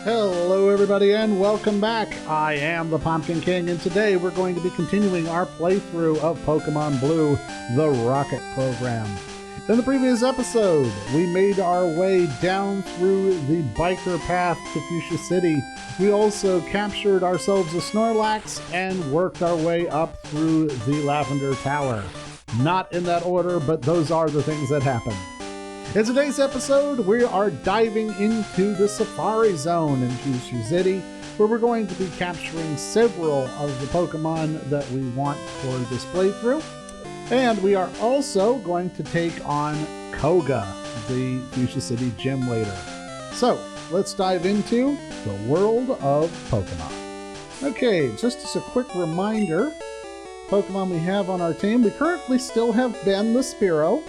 Hello everybody and welcome back. I am the Pumpkin King and today we're going to be continuing our playthrough of Pokemon Blue, the Rocket Program. In the previous episode, we made our way down through the biker path to Fuchsia City. We also captured ourselves a Snorlax and worked our way up through the Lavender Tower. Not in that order, but those are the things that happened. In today's episode, we are diving into the Safari Zone in Fuchsia City, where we're going to be capturing several of the Pokemon that we want for this playthrough. And we are also going to take on Koga, the Fuchsia City gym leader. So, let's dive into the world of Pokemon. Okay, just as a quick reminder, Pokemon we have on our team, we currently still have Ben the Spearow.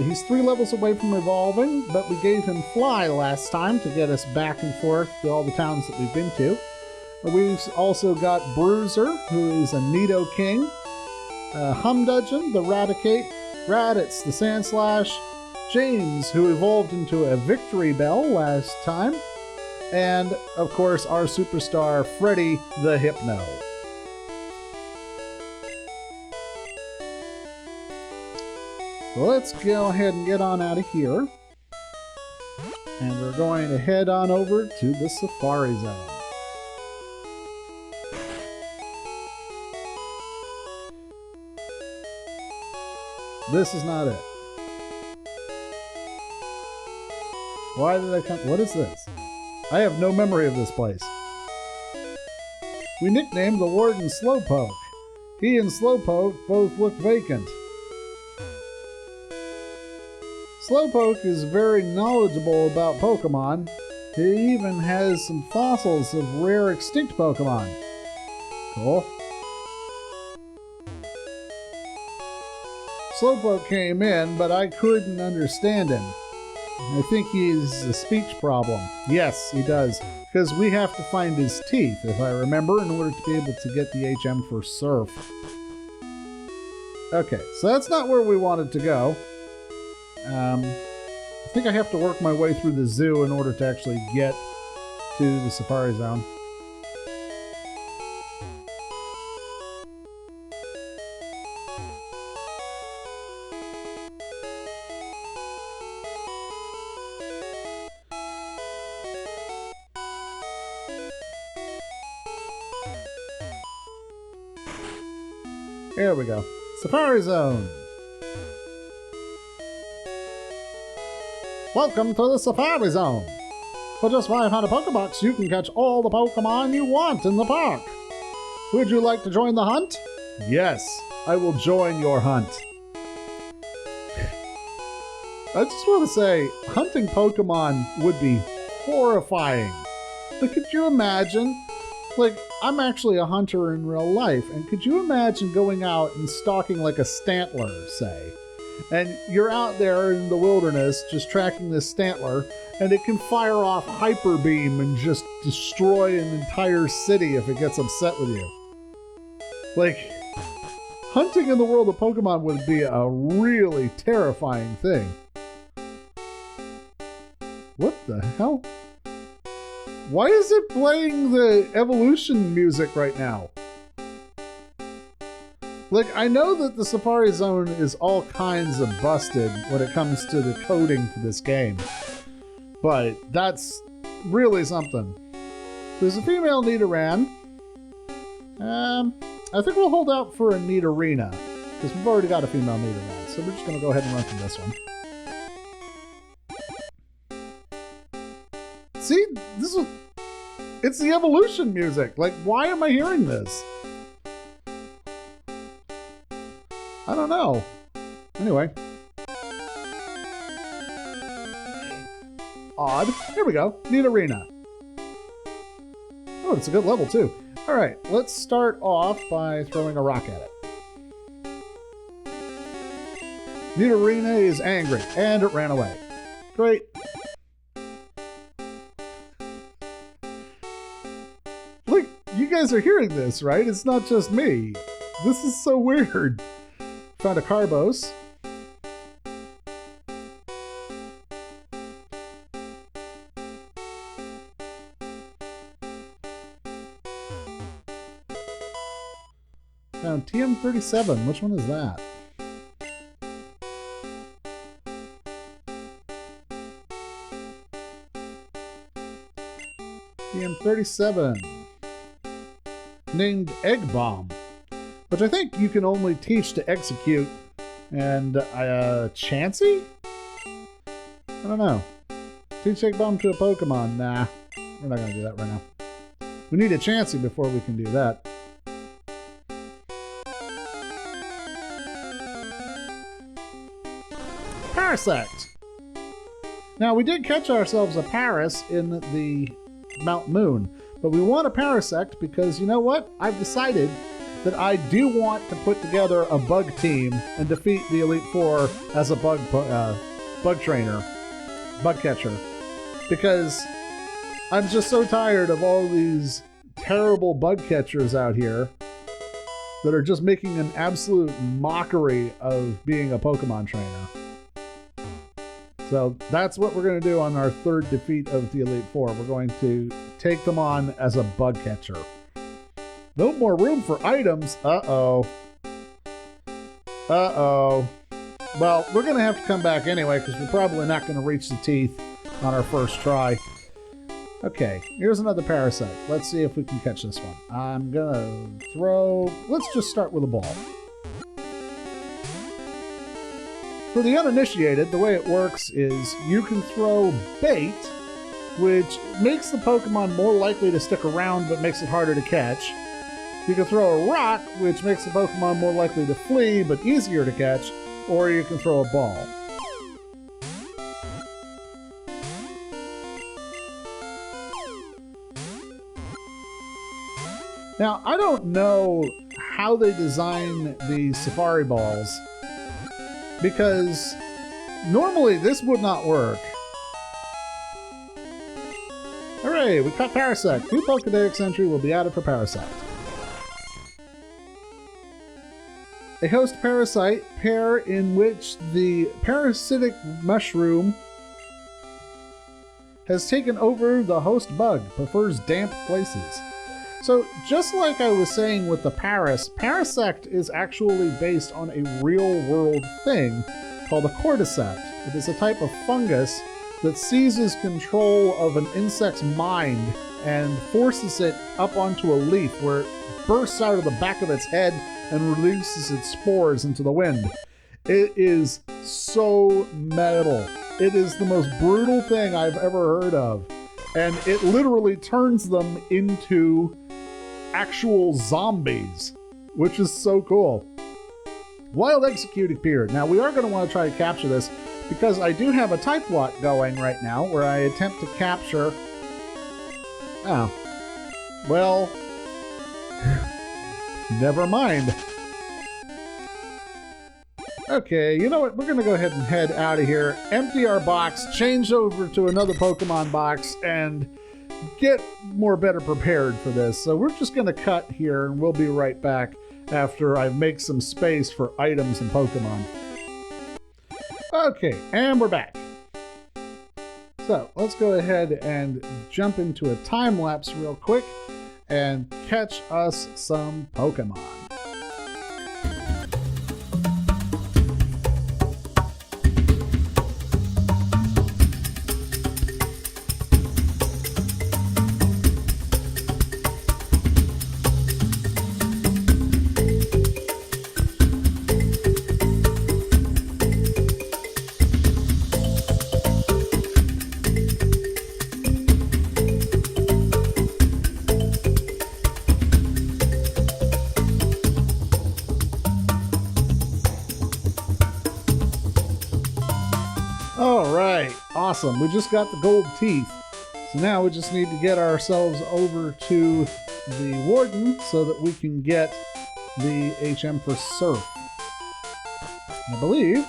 He's 3 levels away from evolving, but we gave him Fly last time to get us back and forth to all the towns that we've been to. We've also got Bruiser, who is a Nidoking, Humdudgeon, the Raticate, Raditz, the Sandslash, James, who evolved into a Victory Bell last time, and, of course, our superstar, Freddy the Hypno. Let's go ahead and get on out of here. And we're going to head on over to the Safari Zone. This is not it. Why did I come? What is this? I have no memory of this place. We nicknamed the warden Slowpoke. He and Slowpoke both look vacant. Slowpoke is very knowledgeable about Pokemon. He even has some fossils of rare extinct Pokemon. Cool. Slowpoke came in, but I couldn't understand him. I think he's a speech problem. Yes, he does. Because we have to find his teeth, if I remember, in order to be able to get the HM for Surf. Okay, so that's not where we wanted to go. I think I have to work my way through the zoo in order to actually get to the Safari Zone. There we go. Safari Zone. Welcome to the Safari Zone. For just 500 Pokebucks, you can catch all the Pokemon you want in the park. Would you like to join the hunt? Yes, I will join your hunt. I just want to say, hunting Pokemon would be horrifying. But could you imagine? Like, I'm actually a hunter in real life, and could you imagine going out and stalking like a Stantler, say? And you're out there in the wilderness just tracking this Stantler, and it can fire off Hyper Beam and just destroy an entire city if it gets upset with you. Like, hunting in the world of Pokemon would be a really terrifying thing. What the hell? Why is it playing the evolution music right now? Like, I know that the Safari Zone is all kinds of busted when it comes to the coding for this game. But that's really something. There's a female Nidoran. I think we'll hold out for a Nidorina, because we've already got a female Nidoran. So we're just going to go ahead and run from this one. See? It's the evolution music. Like, why am I hearing this? I don't know. Anyway. Odd. Here we go. Nidorina. Oh, it's a good level, too. Alright, let's start off by throwing a rock at it. Nidorina is angry, and it ran away. Great. Look, you guys are hearing this, right? It's not just me. This is so weird. Found a Carbos. Now, TM37, which one is that? TM37, named Egg Bomb, which I think you can only teach to execute. And Chansey? I don't know. Teach Egg Bomb to a Pokemon? Nah, we're not gonna do that right now. We need a Chansey before we can do that. Parasect. Now, we did catch ourselves a Paras in the Mount Moon, but we want a Parasect because, you know what? I've decided that I do want to put together a bug team and defeat the Elite Four as a bug trainer, bug catcher, because I'm just so tired of all these terrible bug catchers out here that are just making an absolute mockery of being a Pokemon trainer. So that's what we're going to do on our third defeat of the Elite Four. We're going to take them on as a bug catcher. No more room for items. Uh-oh. Uh-oh. Well, we're going to have to come back anyway because we're probably not going to reach the teeth on our first try. Okay, here's another Parasect. Let's see if we can catch this one. I'm going to throw... Let's just start with a ball. For the uninitiated, the way it works is you can throw bait, which makes the Pokemon more likely to stick around but makes it harder to catch. You can throw a rock, which makes the Pokemon more likely to flee but easier to catch, or you can throw a ball. Now, I don't know how they design the Safari Balls, because normally this would not work. Hooray, we caught Parasect. New Pokedex entry will be added for Parasect. A host parasite pair in which the parasitic mushroom has taken over the host bug, prefers damp places. So just like I was saying with the Parasect is actually based on a real-world thing called a cordyceps. It is a type of fungus that seizes control of an insect's mind and forces it up onto a leaf where it bursts out of the back of its head and releases its spores into the wind. It is so metal. It is the most brutal thing I've ever heard of. And it literally turns them into actual zombies, which is so cool. Wild Execute appeared. Now we are going to want to try to capture this because I do have a type lock going right now where I attempt to capture... Oh. Well... Never mind. Okay, you know what? We're going to go ahead and head out of here, empty our box, change over to another Pokemon box, and get better prepared for this. So we're just going to cut here, and we'll be right back after I make some space for items and Pokemon. Okay, and we're back. So let's go ahead and jump into a time lapse real quick and catch us some Pokemon. Alright, awesome. We just got the gold teeth. So now we just need to get ourselves over to the Warden so that we can get the HM for Surf. I believe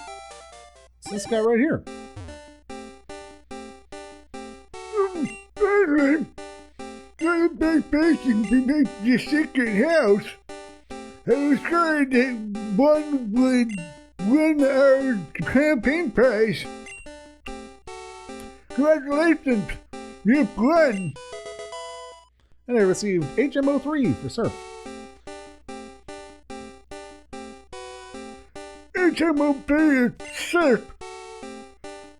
it's this guy right here. I'm back patient to make the second house. I was trying that one would win our campaign prize. Congratulations, you've won! And I received HMO3 for Surf. HMOP is safe.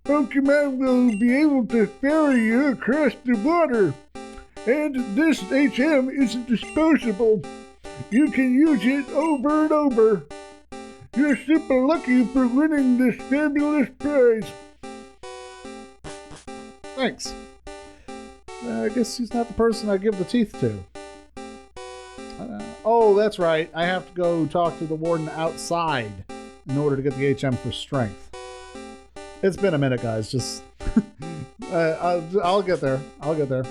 Pokemon will be able to ferry you across the water. And this HM isn't disposable. You can use it over and over. You're super lucky for winning this fabulous prize. Thanks. I guess he's not the person I give the teeth to. Oh, that's right. I have to go talk to the warden outside in order to get the HM for strength. It's been a minute, guys. Just I'll get there. I'll get there.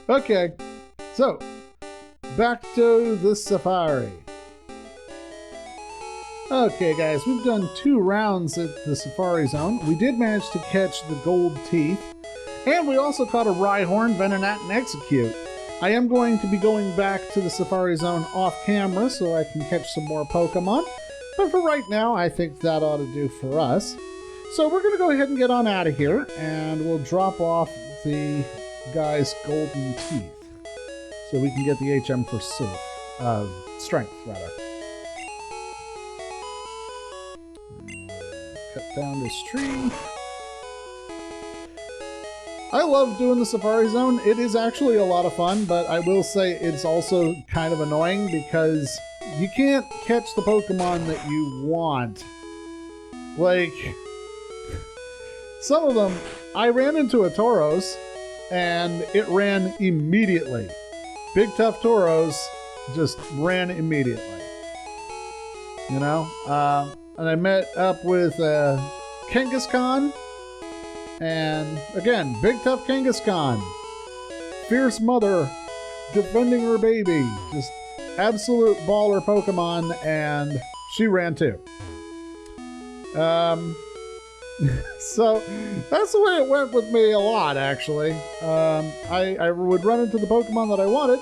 Okay, so back to the safari. Okay, guys, we've done 2 rounds at the safari zone. We did manage to catch the gold teeth, and we also caught a Rhyhorn, Venonat, and Execute. I am going to be going back to the safari zone off camera so I can catch some more Pokemon. But for right now, I think that ought to do for us. So we're going to go ahead and get on out of here, and we'll drop off the guy's golden teeth so we can get the HM for strength, rather. Cut down this tree. I love doing the safari zone. It is actually a lot of fun, but I will say it's also kind of annoying because you can't catch the Pokemon that you want. Like, some of them, I ran into a Tauros and it ran immediately. Big tough Tauros just ran immediately. You know? And I met up with Kangaskhan. And again, big tough Kangaskhan. Fierce mother defending her baby. Just absolute baller Pokemon, and she ran too. So that's the way it went with me a lot, actually. I would run into the Pokemon that I wanted,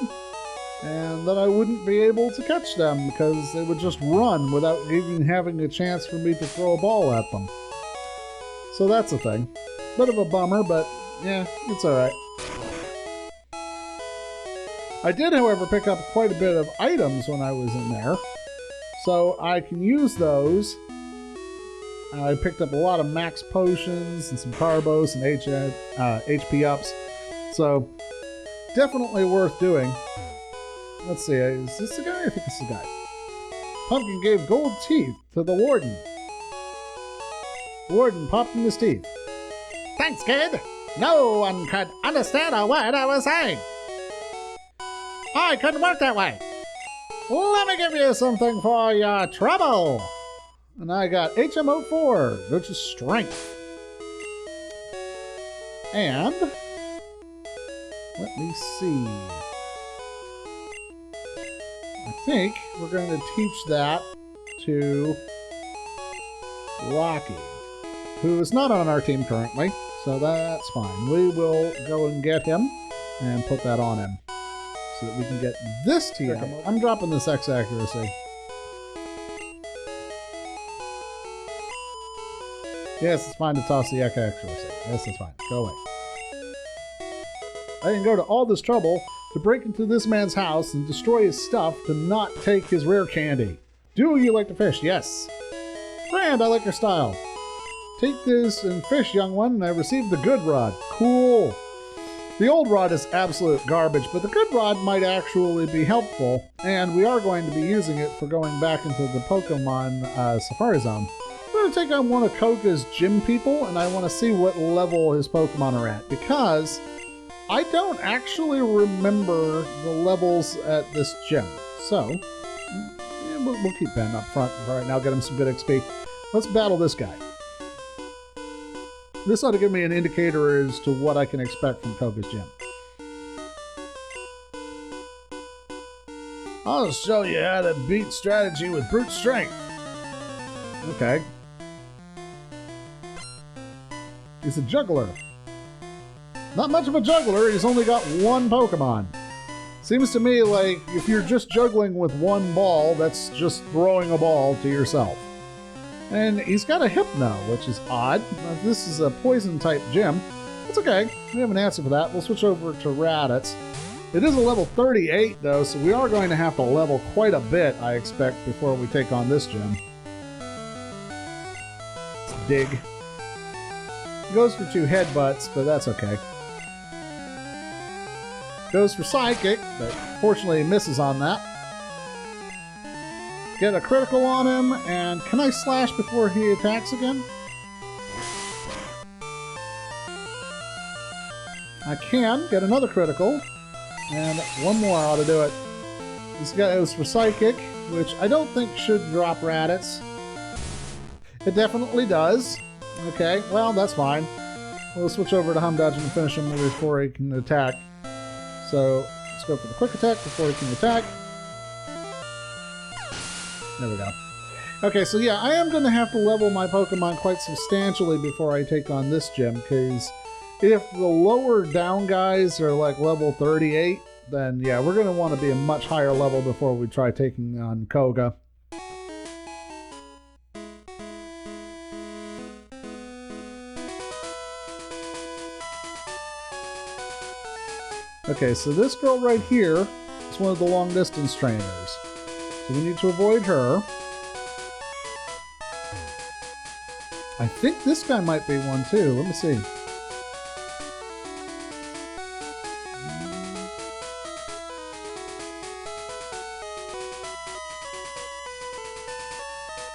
and then I wouldn't be able to catch them because they would just run without even having a chance for me to throw a ball at them. So that's a thing. Bit of a bummer, but yeah, it's alright. I did, however, pick up quite a bit of items when I was in there, so I can use those. I picked up a lot of max potions and some carbos and HP ups, so definitely worth doing. Let's see, is this the guy? I think it's the guy. Pumpkin gave gold teeth to the warden. The warden popped in his teeth. Thanks, kid. No one could understand a word I was saying. I couldn't work that way. Let me give you something for your trouble. And I got HMO4, which is strength. And let me see. I think we're going to teach that to Rocky, who is not on our team currently. So that's fine. We will go and get him and put that on him so that we can get this TM. Okay. I'm dropping this X accuracy. Yes, it's fine to toss the X accuracy. Yes, it's fine. Go away. I can go to all this trouble to break into this man's house and destroy his stuff to not take his rare candy. Do you like to fish? Yes. Grand, I like your style. Take this and fish, young one, and I received the good rod. Cool. The old rod is absolute garbage, but the good rod might actually be helpful, and we are going to be using it for going back into the Pokemon Safari Zone. I'm going to take on one of Koga's gym people, and I want to see what level his Pokemon are at, because I don't actually remember the levels at this gym. So, yeah, we'll keep Ben up front for right now, get him some good XP. Let's battle this guy. This ought to give me an indicator as to what I can expect from Koga's gym. I'll show you how to beat strategy with brute strength. Okay. He's a juggler. Not much of a juggler, he's only got one Pokemon. Seems to me like if you're just juggling with one ball, that's just throwing a ball to yourself. And he's got a Hypno, which is odd. This is a poison-type gym. That's okay. We have an answer for that. We'll switch over to Raditz. It is a level 38, though, so we are going to have to level quite a bit, I expect, before we take on this gym. dig. Goes for 2 headbutts, but that's okay. Goes for Psychic, but fortunately he misses on that. Get a critical on him, and can I slash before he attacks again? I can get another critical, and one more ought to do it. This guy goes for Psychic, which I don't think should drop Raditz. It definitely does. Okay, well, that's fine. We'll switch over to Humdudge and finish him before he can attack. So, let's go for the quick attack before he can attack. There we go. Okay, so yeah, I am going to have to level my Pokemon quite substantially before I take on this gym, because if the lower down guys are like level 38, then yeah, we're going to want to be a much higher level before we try taking on Koga. Okay, so this girl right here is one of the long distance trainers. So we need to avoid her. I think this guy might be one too. Let me see.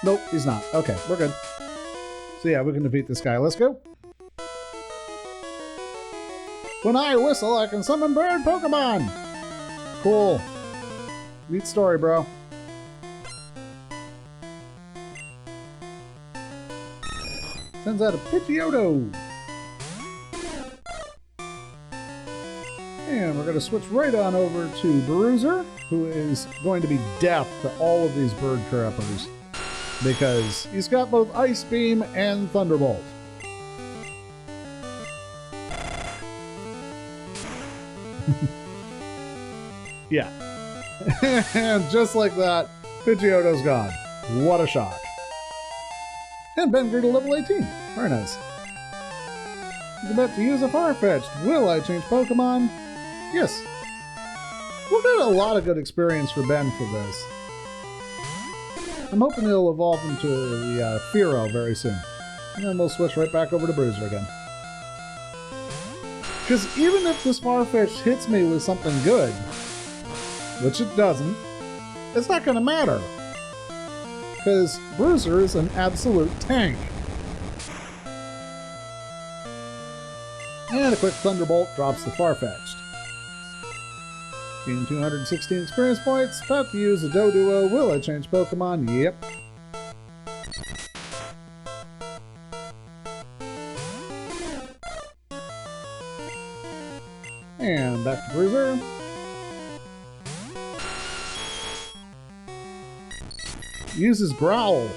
Nope, he's not. Okay, we're good. So yeah, we can defeat this guy. Let's go. When I whistle, I can summon bird Pokemon! Cool. Neat story, bro. Sends out a Pidgeotto! And we're going to switch right on over to Bruiser, who is going to be deaf to all of these bird trappers, because he's got both Ice Beam and Thunderbolt. Yeah. And just like that, Pidgeotto's gone. What a shock. And Ben grew to level 18. Very nice. He's about to use a Farfetch'd. Will I change Pokemon? Yes. We'll get a lot of good experience for Ben for this. I'm hoping he'll evolve into the Fearow very soon. And then we'll switch right back over to Bruiser again. Because even if this Farfetch'd hits me with something good, which it doesn't, it's not going to matter. Because Bruiser is an absolute tank. And a quick Thunderbolt drops the Farfetch'd. Gain 216 experience points. About to use a Doduo. Will I change Pokemon? Yep. And back to Bruiser. Uses Growl.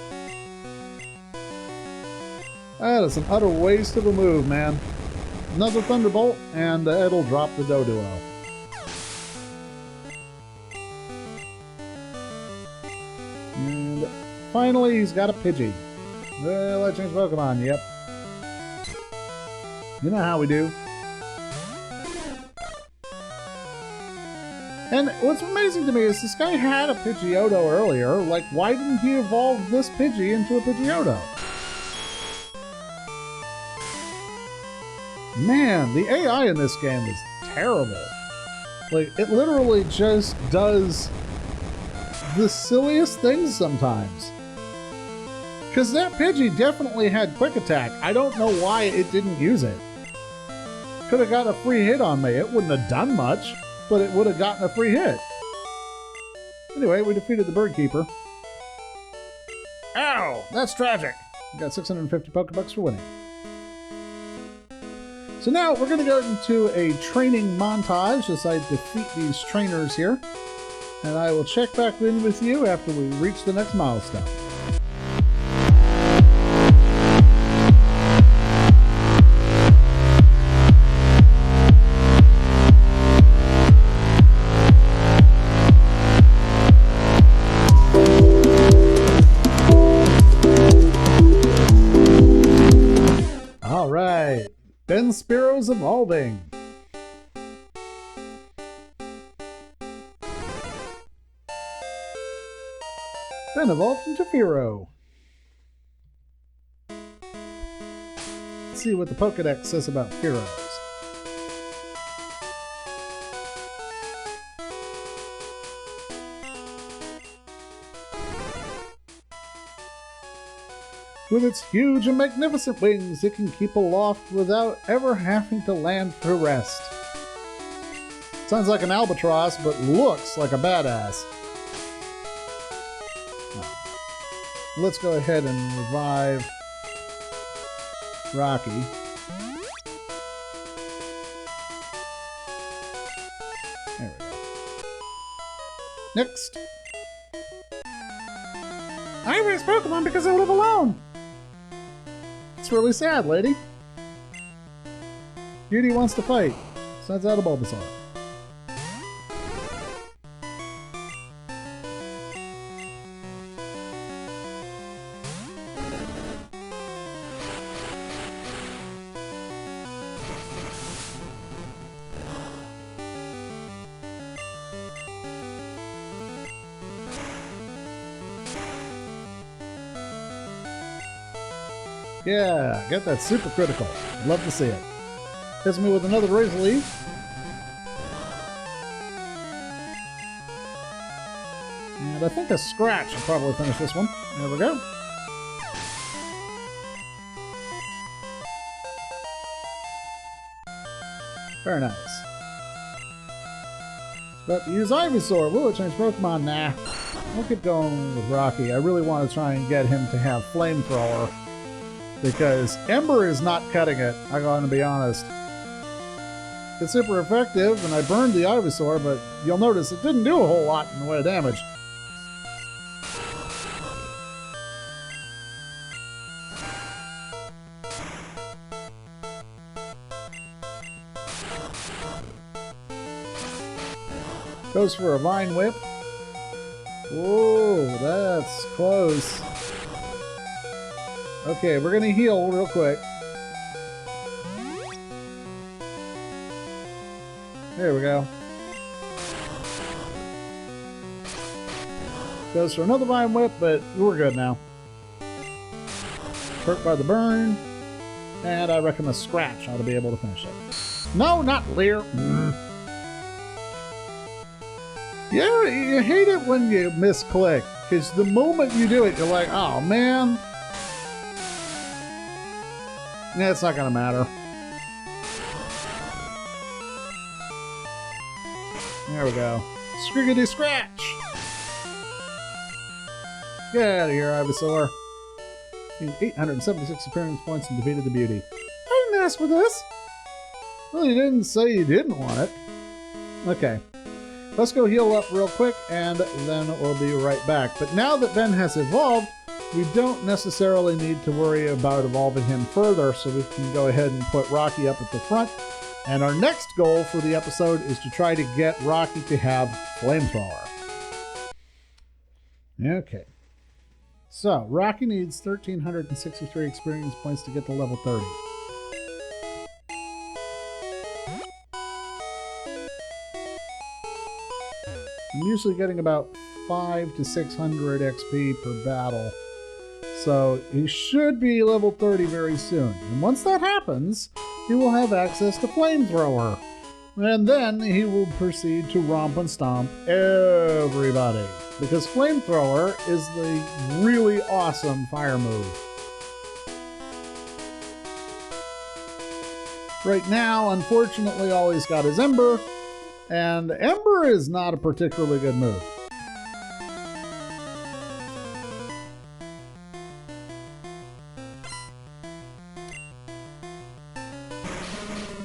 That is an utter waste of a move, man. Another Thunderbolt, and it'll drop the Doduo. And finally, he's got a Pidgey. Well, I changed Pokemon, yep. You know how we do. And what's amazing to me is this guy had a Pidgeotto earlier. Like, why didn't he evolve this Pidgey into a Pidgeotto? Man, the AI in this game is terrible. Like, it literally just does the silliest things sometimes. Because that Pidgey definitely had Quick Attack. I don't know why it didn't use it. Could have got a free hit on me. It wouldn't have done much, but it would have gotten a free hit. Anyway, we defeated the Bird Keeper. Ow! That's tragic. We got 650 Pokebucks for winning. So now we're going to go into a training montage as I defeat these trainers here. And I will check back in with you after we reach the next milestone. Ben Spearo's evolving. Ben evolved into Fearow. let's see what the Pokedex says about Fearows. With its huge and magnificent wings, it can keep aloft without ever having to land for rest. Sounds like an albatross, but looks like a badass. Let's go ahead and revive Rocky. There we go. Next. I raise Pokemon because I live alone. It's really sad, lady. Beauty wants to fight. Sends out a Bulbasaur. Yeah, get that super critical. Love to see it. Hits me with another Razor Leaf. And I think a Scratch will probably finish this one. There we go. Very nice. About to use Ivysaur. Will it change Pokemon? Nah. We'll keep going with Rocky. I really want to try and get him to have Flamethrower, because Ember is not cutting it, I'm going to be honest. It's super effective, and I burned the Ivysaur, but you'll notice it didn't do a whole lot in the way of damage. Goes for a Vine Whip. Whoa, that's close. Okay, we're gonna heal real quick. There we go. Goes for another Vine Whip, but we're good now. Hurt by the burn. And I reckon a Scratch ought to be able to finish it. No, not Leer. Yeah, you hate it when you misclick, because the moment you do it, you're like, oh man. Yeah, it's not gonna matter. There we go. Scriggity Scratch! Get out of here, Ivysaur. 876 experience points and defeated the beauty. I didn't ask for this! Well, you didn't say you didn't want it. Okay. Let's go heal up real quick, and then we'll be right back. But now that Ben has evolved, we don't necessarily need to worry about evolving him further, so we can go ahead and put Rocky up at the front. And our next goal for the episode is to try to get Rocky to have Flamethrower. Okay. So, Rocky needs 1,363 experience points to get to level 30. I'm usually getting about 500 to 600 XP per battle. So he should be level 30 very soon. And once that happens, he will have access to Flamethrower. And then he will proceed to romp and stomp everybody. Because Flamethrower is the really awesome fire move. Right now, unfortunately, all he's got is Ember. And Ember is not a particularly good move.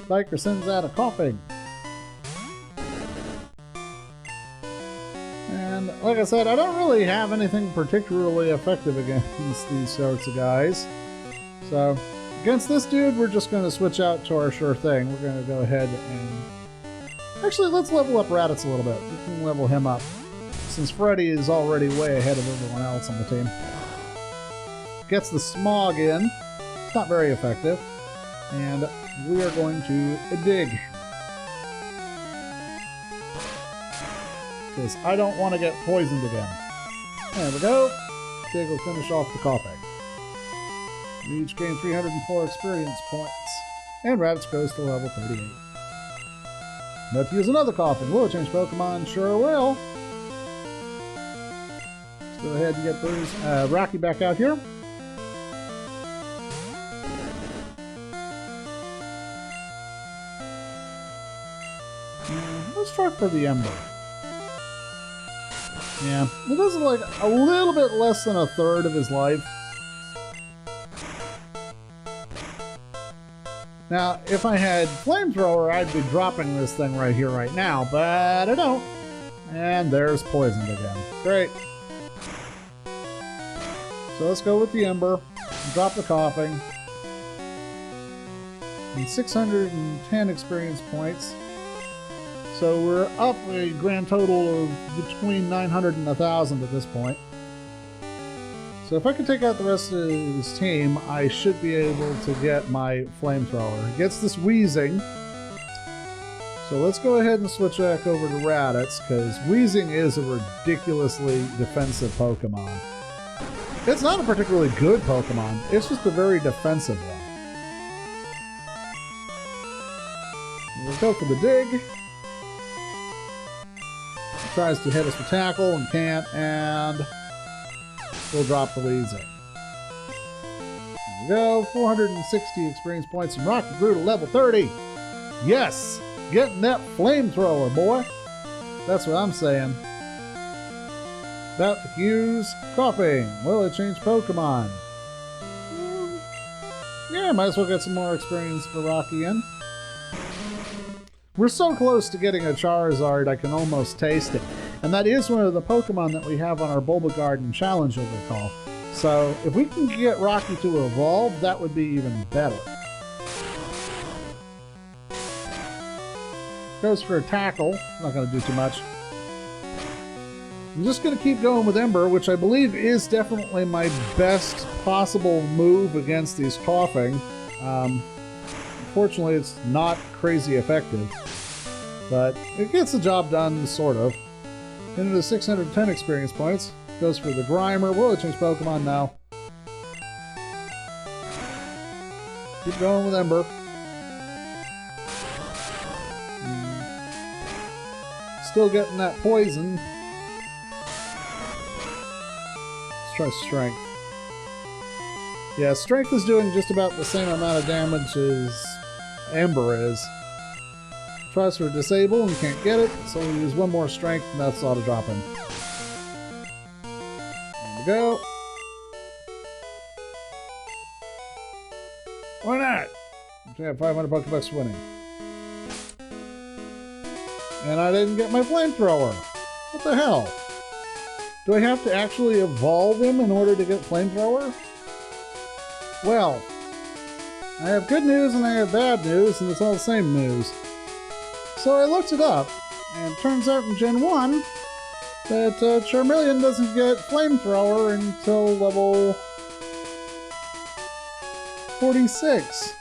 Biker sends out a coughing. And like I said, I don't really have anything particularly effective against these sorts of guys. So, against this dude, we're just going to switch out to our sure thing. We're going to go ahead and... Actually, let's level up Raditz a little bit. We can level him up, since Freddy is already way ahead of everyone else on the team. Gets the Smog in. It's not very effective. And we are going to dig. Because I don't want to get poisoned again. There we go. Dig will finish off the coughing. We each gain 304 experience points. And Raditz goes to level 38. Let's use another coughing. Will it change Pokemon? Sure will. Let's go ahead and get Rocky back out here. Let's try for the Ember. Yeah, it does like a little bit less than a third of his life. Now, if I had Flamethrower, I'd be dropping this thing right here, right now, but I don't. And there's Poisoned again. Great. So let's go with the Ember. Drop the Coughing. And 610 experience points. So we're up a grand total of between 900 and 1,000 at this point. So if I can take out the rest of his team, I should be able to get my Flamethrower. He gets this Wheezing. So let's go ahead and switch back over to Raditz, because Wheezing is a ridiculously defensive Pokemon. It's not a particularly good Pokemon, it's just a very defensive one. We'll go for the Dig. Tries to hit us with Tackle and can't, and we'll drop the Wheezing. There we go, 460 experience points, and Rocky grew to level 30. Yes! Getting that Flamethrower, boy! That's what I'm saying. About to use Coughing. Will it change Pokemon? Yeah, might as well get some more experience for Rocky in. We're so close to getting a Charizard, I can almost taste it. And that is one of the Pokemon that we have on our Bulbagarden challenge, you'll recall. So, if we can get Rocky to evolve, that would be even better. Goes for a Tackle. Not going to do too much. I'm just going to keep going with Ember, which I believe is definitely my best possible move against these Coughing. Unfortunately, it's not crazy effective, but it gets the job done, sort of. Into the 610 experience points. Goes for the Grimer. Will it change Pokemon now? Keep going with Ember. Still getting that poison. Let's try Strength. Yeah, Strength is doing just about the same amount of damage as Ember is. Tries for Disable and can't get it, so we'll use one more Strength and that's auto drop him. There we go. Why not? We have 500 Pokebucks winning. And I didn't get my Flamethrower. What the hell? Do I have to actually evolve him in order to get Flamethrower? Well, I have good news and I have bad news, and it's all the same news. So I looked it up, and it turns out in Gen 1 that Charmeleon doesn't get Flamethrower until level 46.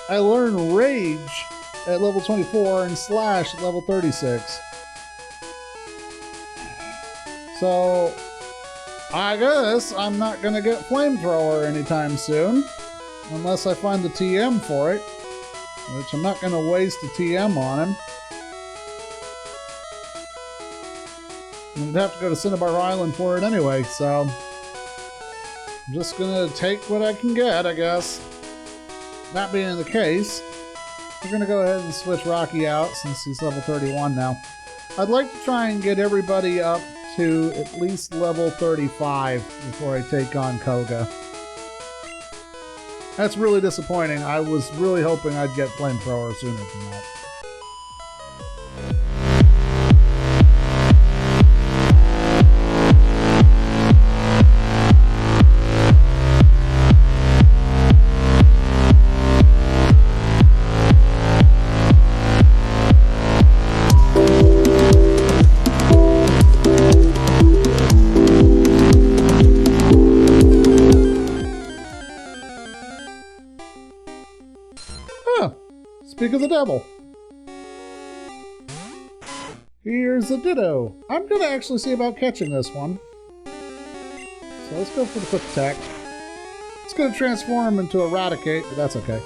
I learn Rage at level 24 and Slash at level 36. So I guess I'm not going to get Flamethrower anytime soon, unless I find the TM for it, which I'm not going to waste a TM on him. I'd have to go to Cinnabar Island for it anyway, so I'm just going to take what I can get, I guess. That being the case, we're going to go ahead and switch Rocky out since he's level 31 now. I'd like to try and get everybody up to at least level 35 before I take on Koga. That's really disappointing. I was really hoping I'd get Flamethrower sooner than that. Speak of the devil. Here's a Ditto. I'm going to actually see about catching this one. So let's go for the quick attack. It's going to transform into Eradicate, but that's okay.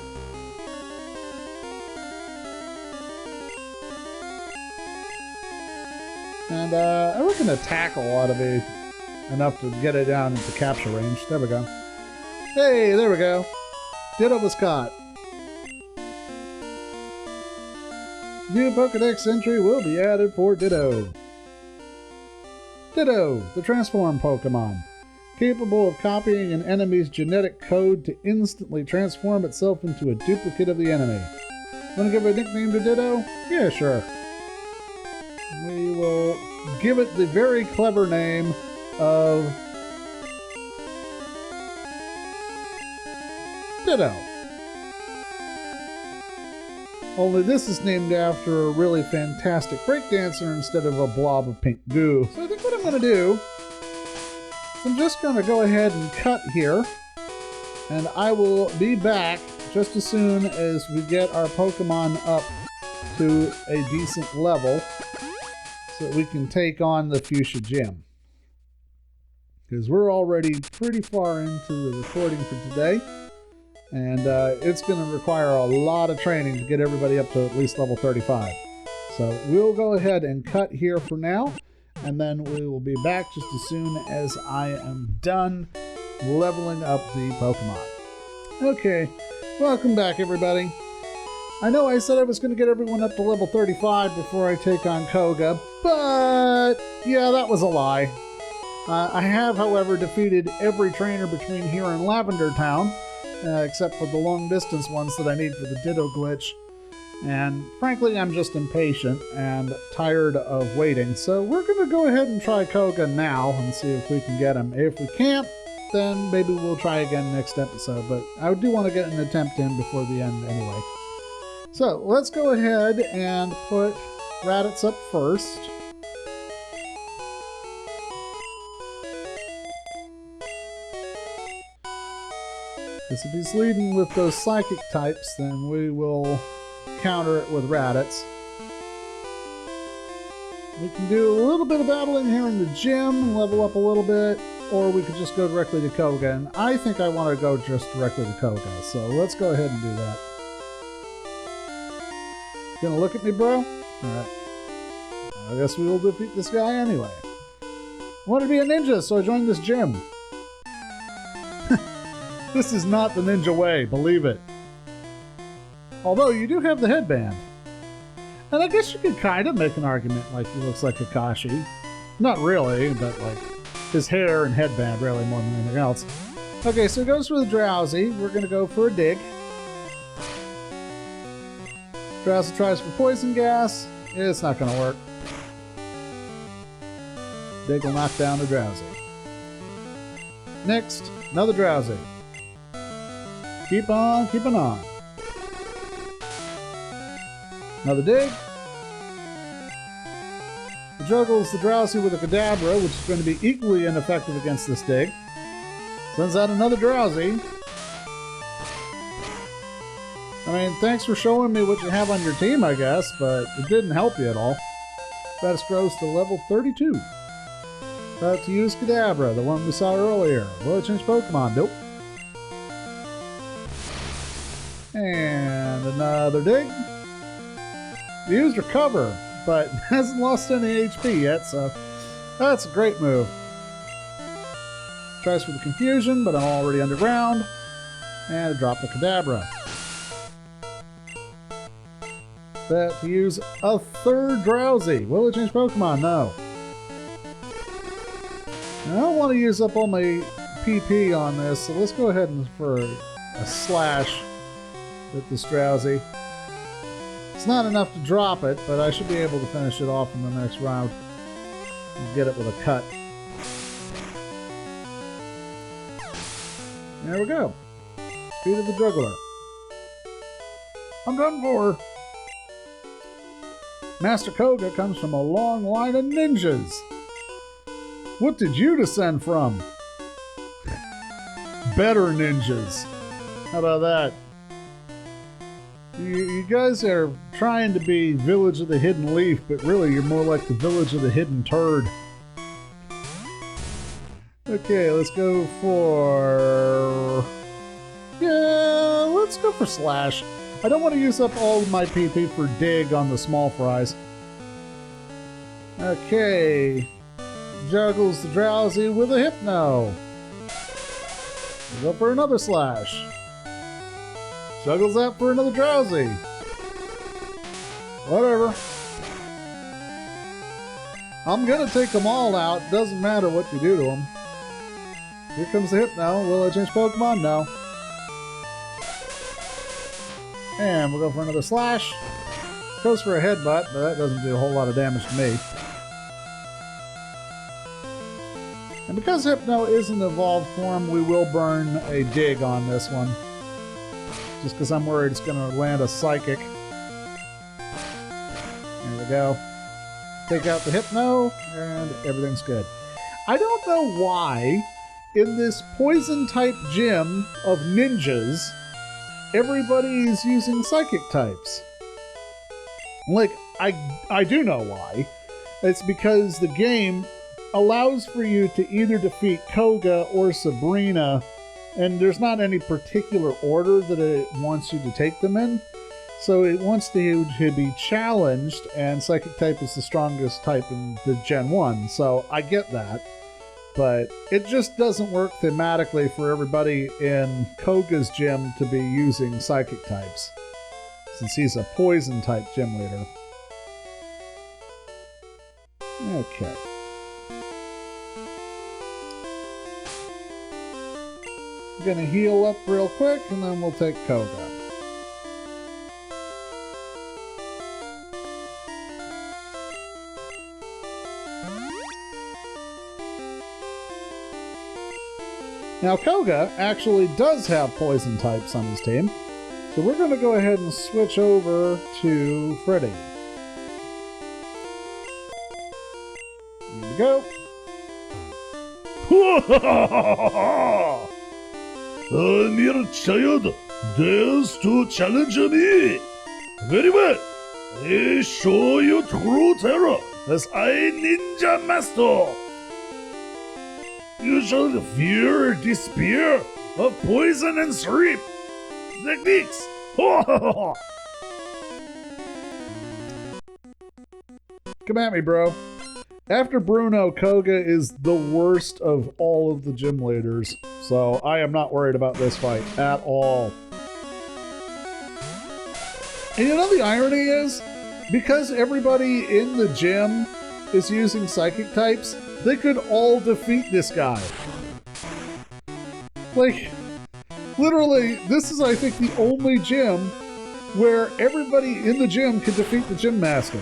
And we're going to tackle a lot of it enough to get it down into capture range. There we go. Hey, there we go. Ditto was caught. New Pokedex entry will be added for Ditto. Ditto, the transform Pokemon. Capable of copying an enemy's genetic code to instantly transform itself into a duplicate of the enemy. Want to give a nickname to Ditto? Yeah, sure. We will give it the very clever name of Ditto. Only this is named after a really fantastic breakdancer instead of a blob of pink goo. So I think what I'm going to do is I'm just going to go ahead and cut here. And I will be back just as soon as we get our Pokemon up to a decent level so that we can take on the Fuchsia Gym. Because we're already pretty far into the recording for today. And it's going to require a lot of training to get everybody up to at least level 35. So we'll go ahead and cut here for now, and then we will be back just as soon as I am done leveling up the Pokemon. Okay, welcome back everybody. I know I said I was going to get everyone up to level 35 before I take on Koga, but yeah, that was a lie. I have, however, defeated every trainer between here and Lavender Town. Except for the long distance ones that I need for the Ditto glitch. And frankly, I'm just impatient and tired of waiting. So we're going to go ahead and try Koga now and see if we can get him. If we can't, then maybe we'll try again next episode. But I do want to get an attempt in before the end anyway. So let's go ahead and put Raditz up first. Because if he's leading with those psychic types, then we will counter it with Raditz. We can do a little bit of battling here in the gym, level up a little bit, or we could just go directly to Koga. And I think I want to go just directly to Koga, so let's go ahead and do that. Gonna look at me, bro? Alright. I guess we will defeat this guy anyway. I want to be a ninja, so I joined this gym. This is not the ninja way, believe it. Although you do have the headband. And I guess you could kind of make an argument like he looks like Kakashi. Not really, but like his hair and headband really more than anything else. Okay, so he goes for the Drowsy. We're going to go for a dig. Drowsy tries for poison gas. It's not going to work. Dig will knock down the Drowsy. Next, another Drowsy. Keep on keeping on. Another dig. He juggles the Drowsy with a Kadabra, which is going to be equally ineffective against this dig. Sends out another Drowsy. I mean, thanks for showing me what you have on your team, I guess, but it didn't help you at all. Raditz grows to level 32. About to use Kadabra, the one we saw earlier. Will it change Pokemon? Nope. And another dig. We used Recover, but hasn't lost any HP yet, so that's a great move. Tries for the Confusion, but I'm already underground. And a drop of Kadabra. That to use a third Drowsy. Will it change Pokemon? No. I don't want to use up all my PP on this, so let's go ahead and for a slash with this Drowsy. It's not enough to drop it, but I should be able to finish it off in the next round and get it with a cut. There we go. Speed of the Juggler. I'm done for. Master Koga comes from a long line of ninjas. What did you descend from? Better ninjas. How about that? You guys are trying to be Village of the Hidden Leaf, but really you're more like the Village of the Hidden Turd. Okay, let's go for... Yeah, let's go for Slash. I don't want to use up all of my PP for Dig on the small fries. Okay. Juggles the Drowsy with a Hypno. We'll go for another Slash. Juggles that for another Drowsy. Whatever. I'm gonna take them all out. Doesn't matter what you do to them. Here comes the Hypno. Will I change Pokemon? No. And we'll go for another Slash. Goes for a Headbutt, but that doesn't do a whole lot of damage to me. And because Hypno is an evolved form, we will burn a Dig on this one. Just because I'm worried it's going to land a Psychic. There we go. Take out the Hypno, and everything's good. I don't know why, in this Poison-type gym of ninjas, everybody is using Psychic types. Like, I do know why. It's because the game allows for you to either defeat Koga or Sabrina, and there's not any particular order that it wants you to take them in. So it wants you to be challenged, and Psychic type is the strongest type in the Gen 1, so I get that. But it just doesn't work thematically for everybody in Koga's gym to be using Psychic types, since he's a Poison type gym leader. Okay. I'm gonna heal up real quick, and then we'll take Koga. Now, Koga actually does have poison types on his team, so we're going to go ahead and switch over to Freddy. Here we go. I'm your child. Dares to challenge me. Very well. I show you true terror as I Ninja Master. You shall fear despair of poison and sleep. Techniques. Come at me, bro. After Bruno, Koga is the worst of all of the gym leaders, so I am not worried about this fight at all. And you know the irony is, because everybody in the gym is using Psychic types, they could all defeat this guy. Like, literally, this is, I think, the only gym where everybody in the gym can defeat the gym master.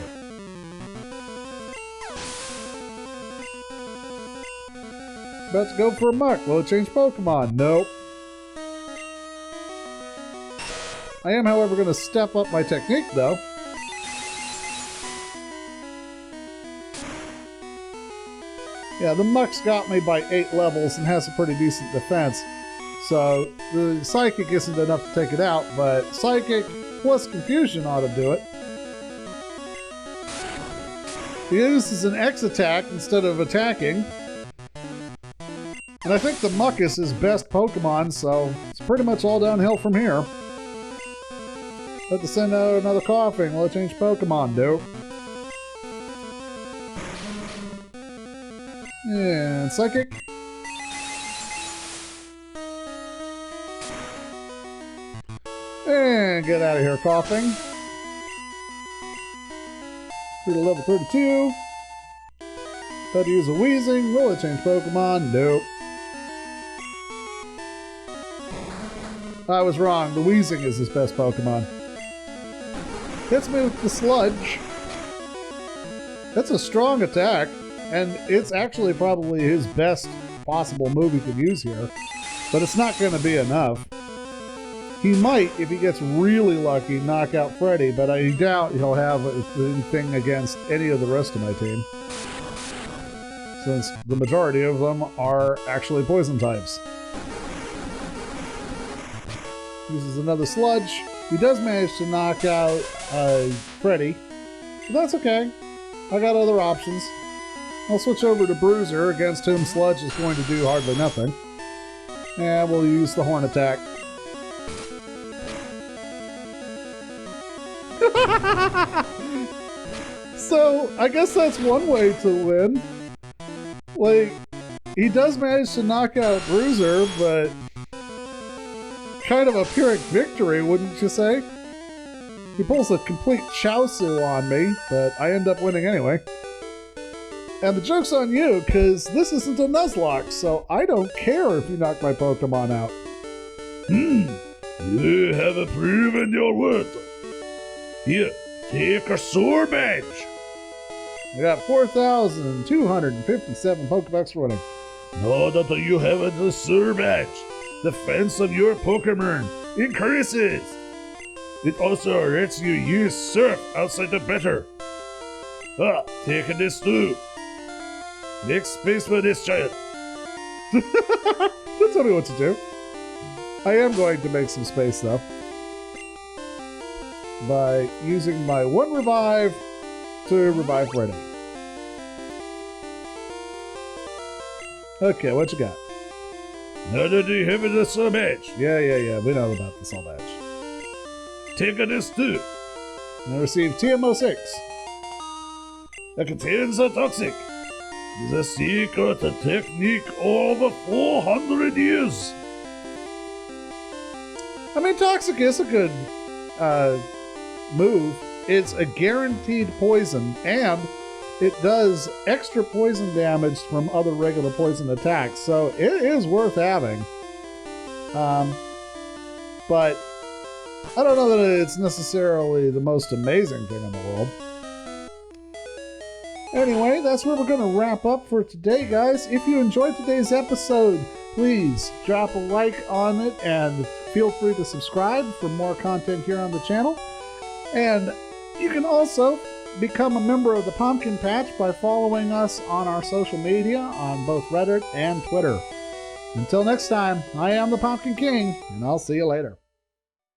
About to go for a muck. Will it change Pokemon? Nope. I am, however, going to step up my technique, though. Yeah, the Muck's got me by 8 levels and has a pretty decent defense. So, the Psychic isn't enough to take it out, but Psychic plus Confusion ought to do it. He uses an X attack instead of attacking. And I think the Muck is his best Pokemon, so it's pretty much all downhill from here. Have to send out another coughing. Will it change Pokemon? Nope. And Psychic. And get out of here, coughing. Through to level 32. Had to use a Wheezing. Will it change Pokemon? Nope. I was wrong. The Wheezing is his best Pokemon. Hits me with the Sludge. That's a strong attack, and it's actually probably his best possible move he could use here. But it's not going to be enough. He might, if he gets really lucky, knock out Freddy, but I doubt he'll have anything against any of the rest of my team, since the majority of them are actually poison types. Uses another Sludge. He does manage to knock out Freddy, but that's okay. I got other options. I'll switch over to Bruiser, against whom Sludge is going to do hardly nothing. And we'll use the Horn attack. So, I guess that's one way to win. Like, he does manage to knock out Bruiser, but kind of a Pyrrhic victory, wouldn't you say? He pulls a complete Chaozu on me, but I end up winning anyway. And the joke's on you, because this isn't a Nuzlocke, so I don't care if you knock my Pokemon out. You have proven your worth. Here, take a sword badge. I got 4,257 Pokebucks running. Now that you have the sword badge, the defense of your Pokemon increases. It also lets you use Surf outside the battle. Take this too. Make space for this giant. Don't tell me what to do. I am going to make some space though, by using my 1 revive to revive Freddy. Okay, what you got? Now that you have the sword badge, Yeah, we know about the Soul Badge. take this too. I received TMO6. That contains a toxic. The secret technique of 400 years. I mean, Toxic is a good move. It's a guaranteed poison, and it does extra poison damage from other regular poison attacks, so it is worth having. But I don't know that it's necessarily the most amazing thing in the world. Anyway, that's where we're going to wrap up for today, guys. If you enjoyed today's episode, please drop a like on it and feel free to subscribe for more content here on the channel. And you can also become a member of the Pumpkin Patch by following us on our social media on both Reddit and Twitter. Until next time, I am the Pumpkin King, and I'll see you later.